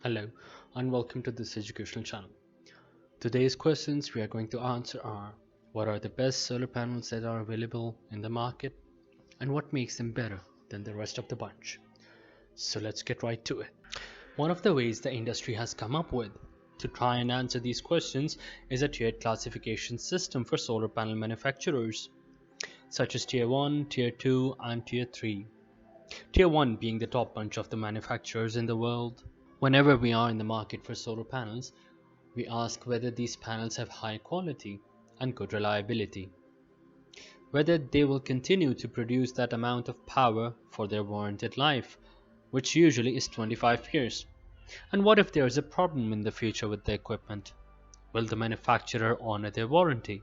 Hello and welcome to this educational channel. Today's questions we are going to answer are: what are the best solar panels that are available in the market, and what makes them better than the rest of the bunch? So let's get right to it. One of the ways the industry has come up with to try and answer these questions is a tiered classification system for solar panel manufacturers, such as Tier 1, Tier 2 and Tier 3. Tier 1 being the top bunch of the manufacturers in the world. Whenever we are in the market for solar panels, we ask whether these panels have high quality and good reliability, whether they will continue to produce that amount of power for their warranted life, which usually is 25 years, and what if there is a problem in the future with the equipment? Will the manufacturer honor their warranty?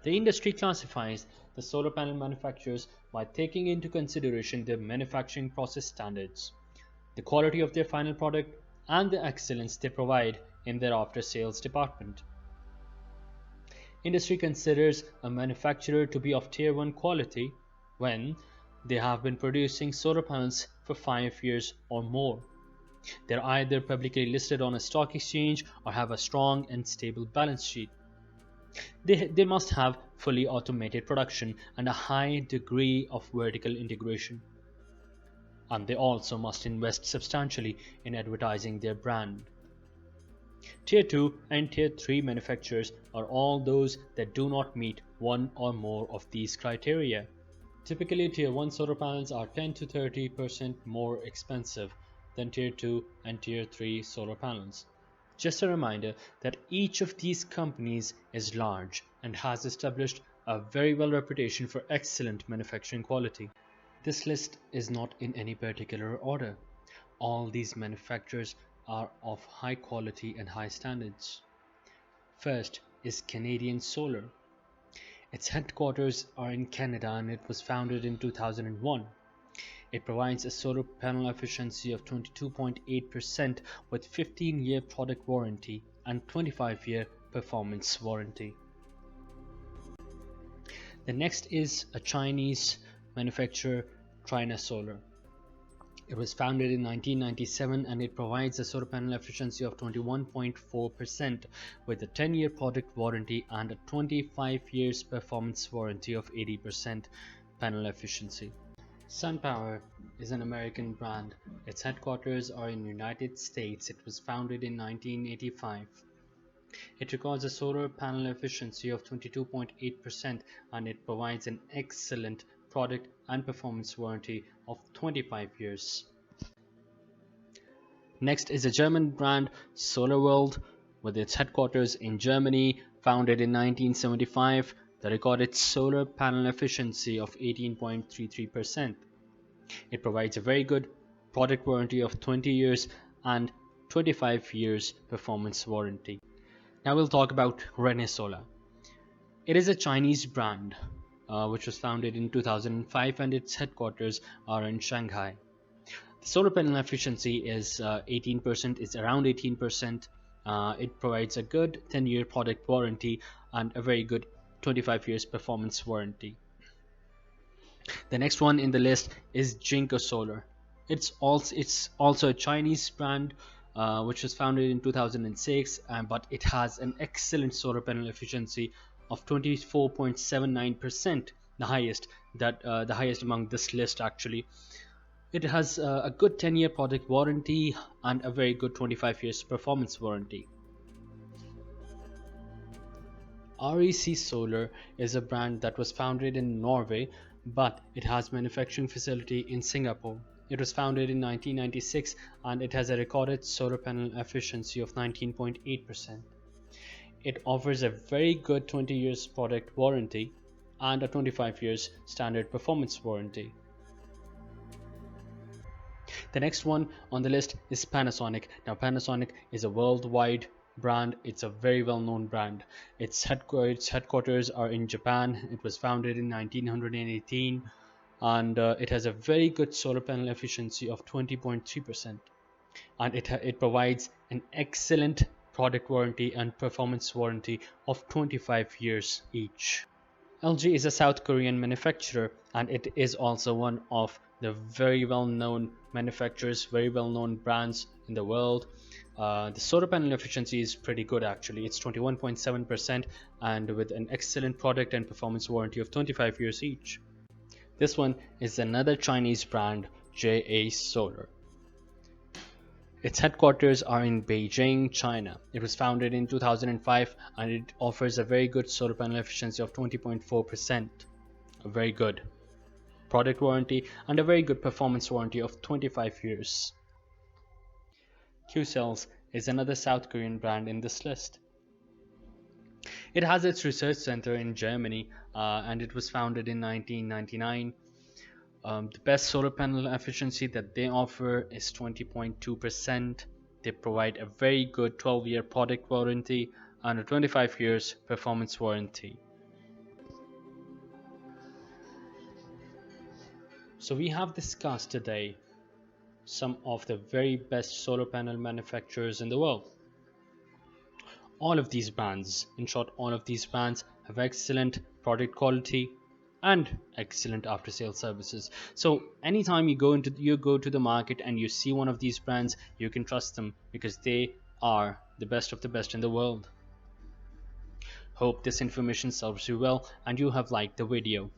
The industry classifies the solar panel manufacturers by taking into consideration their manufacturing process standards, the quality of their final product, and the excellence they provide in their after-sales department. Industry considers a manufacturer to be of Tier 1 quality when they have been producing solar panels for 5 years or more. They're either publicly listed on a stock exchange or have a strong and stable balance sheet. They must have fully automated production and a high degree of vertical integration. And they also must invest substantially in advertising their brand. Tier 2 and Tier 3 manufacturers are all those that do not meet one or more of these criteria. Typically, Tier 1 solar panels are 10 to 30% more expensive than Tier 2 and Tier 3 solar panels. Just a reminder that each of these companies is large and has established a very well reputation for excellent manufacturing quality. This list is not in any particular order. All these manufacturers are of high quality and high standards. First is Canadian Solar. Its headquarters are in Canada and it was founded in 2001. It provides a solar panel efficiency of 22.8% with 15-year product warranty and 25-year performance warranty. The next is a Chinese manufacturer, Trina Solar. It was founded in 1997 and it provides a solar panel efficiency of 21.4% with a 10-year product warranty and a 25 years performance warranty of 80% panel efficiency. SunPower is an American brand. Its headquarters are in the United States. It was founded in 1985. It records a solar panel efficiency of 22.8% and it provides an excellent product and performance warranty of 25 years. Next is a German brand, SolarWorld, with its headquarters in Germany, founded in 1975. The recorded solar panel efficiency of 18.33%. It provides a very good product warranty of 20 years and 25 years performance warranty. Now we'll talk about ReneSola. It is a Chinese brand which was founded in 2005 and its headquarters are in Shanghai. The solar panel efficiency is 18%, it's around 18%. It provides a good 10-year product warranty and a very good 25 years performance warranty. The next one in the list is Jinko Solar. It's also a Chinese brand which was founded in 2006, but it has an excellent solar panel efficiency of 24.79%, the highest among this list actually. It has a good 10-year product warranty and a very good 25 years performance warranty. ReneSola is a brand that was founded in Norway, but it has manufacturing facility in Singapore. It was founded in 1996 and it has a recorded solar panel efficiency of 19.8%. It offers a very good 20 years product warranty and a 25 years standard performance warranty. The next one on the list is Panasonic. Now Panasonic is a worldwide brand. It's a very well known brand. Its headquarters are in Japan. It was founded in 1918 and it has a very good solar panel efficiency of 20.3%, and it provides an excellent product warranty and performance warranty of 25 years each. LG is a South Korean manufacturer and it is also one of the very well known manufacturers, very well known brands in the world. The solar panel efficiency is pretty good actually. It's 21.7% and with an excellent product and performance warranty of 25 years each. This one is another Chinese brand, JA Solar. Its headquarters are in Beijing, China. It was founded in 2005 and it offers a very good solar panel efficiency of 20.4%. A very good product warranty and a very good performance warranty of 25 years. Qcells is another South Korean brand in this list. It has its research center in Germany and it was founded in 1999. The best solar panel efficiency that they offer is 20.2%. They provide a very good 12-year product warranty and a 25 years performance warranty. So we have discussed today some of the very best solar panel manufacturers in the world. All of these brands, in short, all of these brands have excellent product quality and excellent after sales services. So anytime you go to the market and you see one of these brands, you can trust them because they are the best of the best in the world. Hope this information serves you well and you have liked the video.